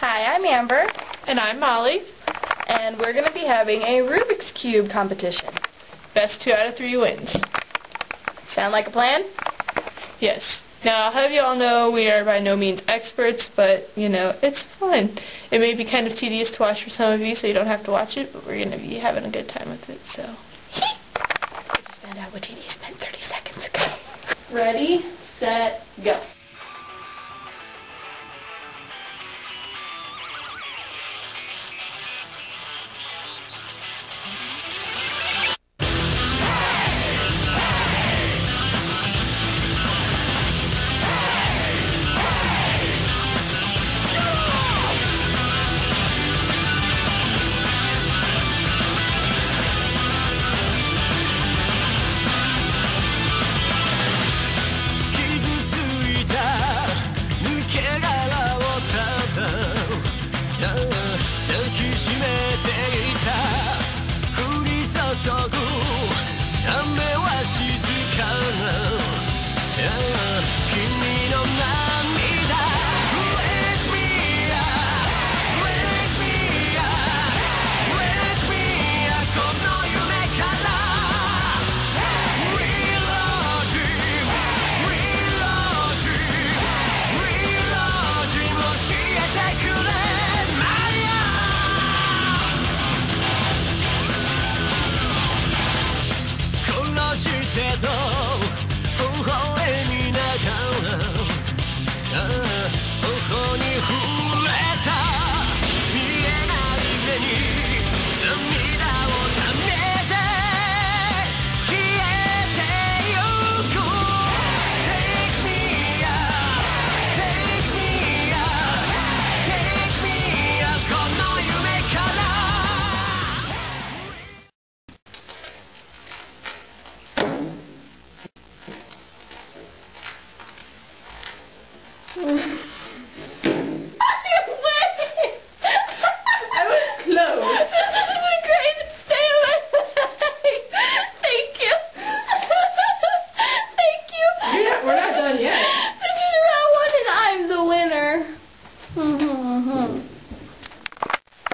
Hi, I'm Amber. And I'm Molly. And we're going to be having a Rubik's Cube competition. Best 2 out of 3 wins. Sound like a plan? Yes. Now, I'll have you all know we are by no means experts, but, you know, it's fun. It may be kind of tedious to watch for some of you, so you don't have to watch it, but we're going to be having a good time with it, so. I just found out what tedious meant 30 seconds ago. Ready, set, go.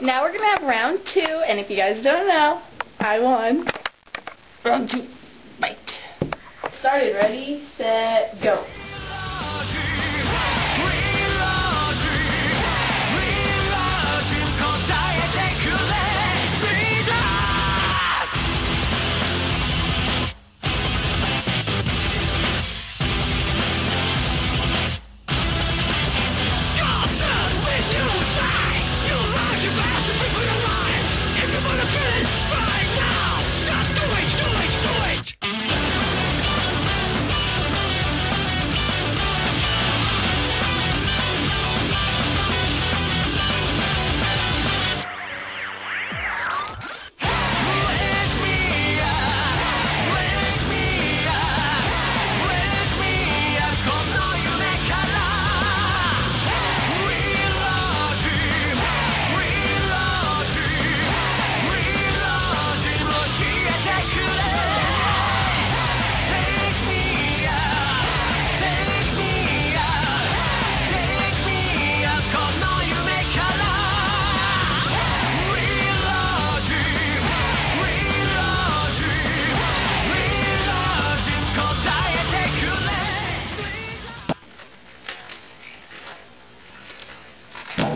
Now we're going to have round 2, and if you guys don't know, I won. Round 2, fight. Started, ready, set, go.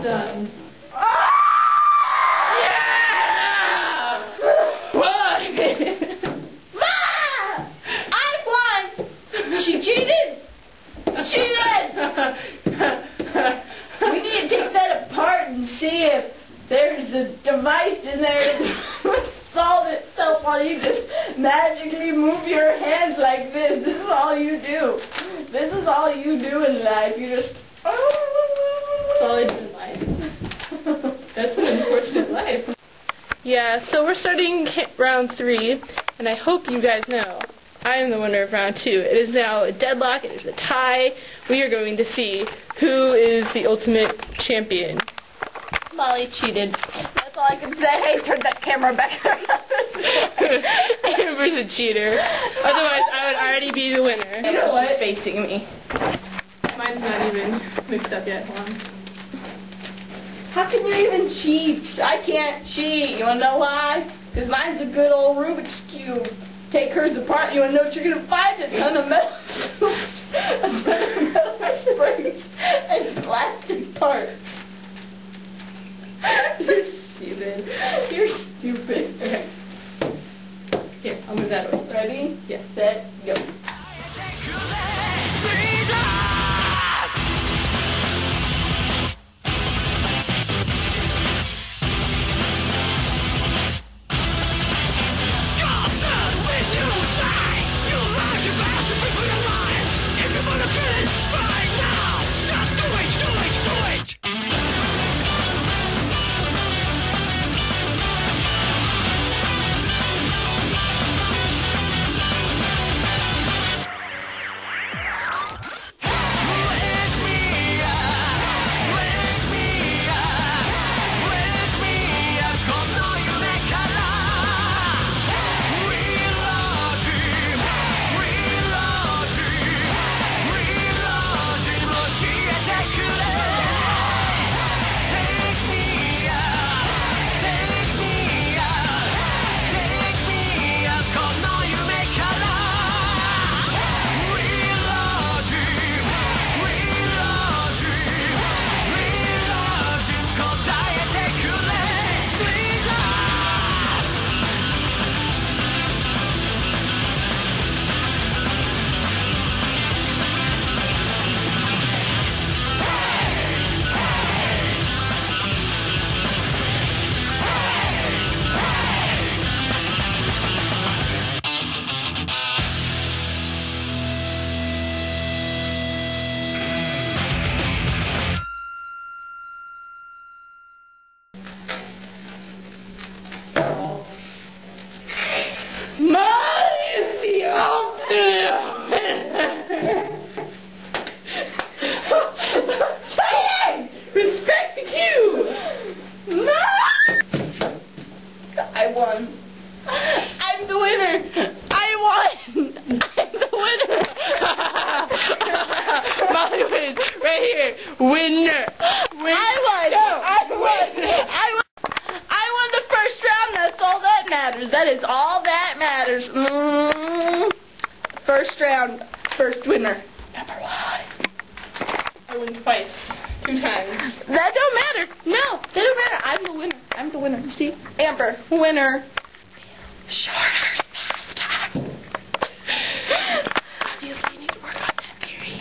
Done. Yeah! Won! Ma! I won! She cheated! Cheated! We need to take that apart and see if there's a device in there that solve itself while you just magically move your hands like this. This is all you do. This is all you do in life. You just... That's all I do in life. That's an unfortunate life. Yeah, so we're starting round 3, and I hope you guys know I am the winner of round 2. It is now a deadlock. It is a tie. We are going to see who is the ultimate champion. Molly cheated. That's all I can say. Turn that camera back around. Amber's a cheater. Otherwise, I would already be the winner. You know what? She's facing me. Mine's not even mixed up yet. Hold on. How can you even cheat? I can't cheat. You want to know why? Because mine's a good old Rubik's Cube. Take hers apart, you want to know what you're going to find? A ton of metal springs and plastic parts. You're stupid. You're stupid. Okay. Here, I'll move that over. Ready? Yes. Set, go. Respect the cube! I won. I'm the winner. I won. I'm the winner. Molly wins. Right here. Winner. I won. No. I won the first round. That's all that matters. That is all that matters. First round. First winner. Number 1. I win twice. 2 times. That don't matter. No, that don't matter. I'm the winner. I'm the winner. See? Amber, winner. Shorter, faster. Obviously, you need to work on that theory.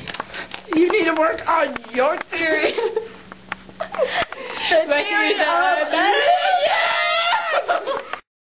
You need to work on your theory. The theory of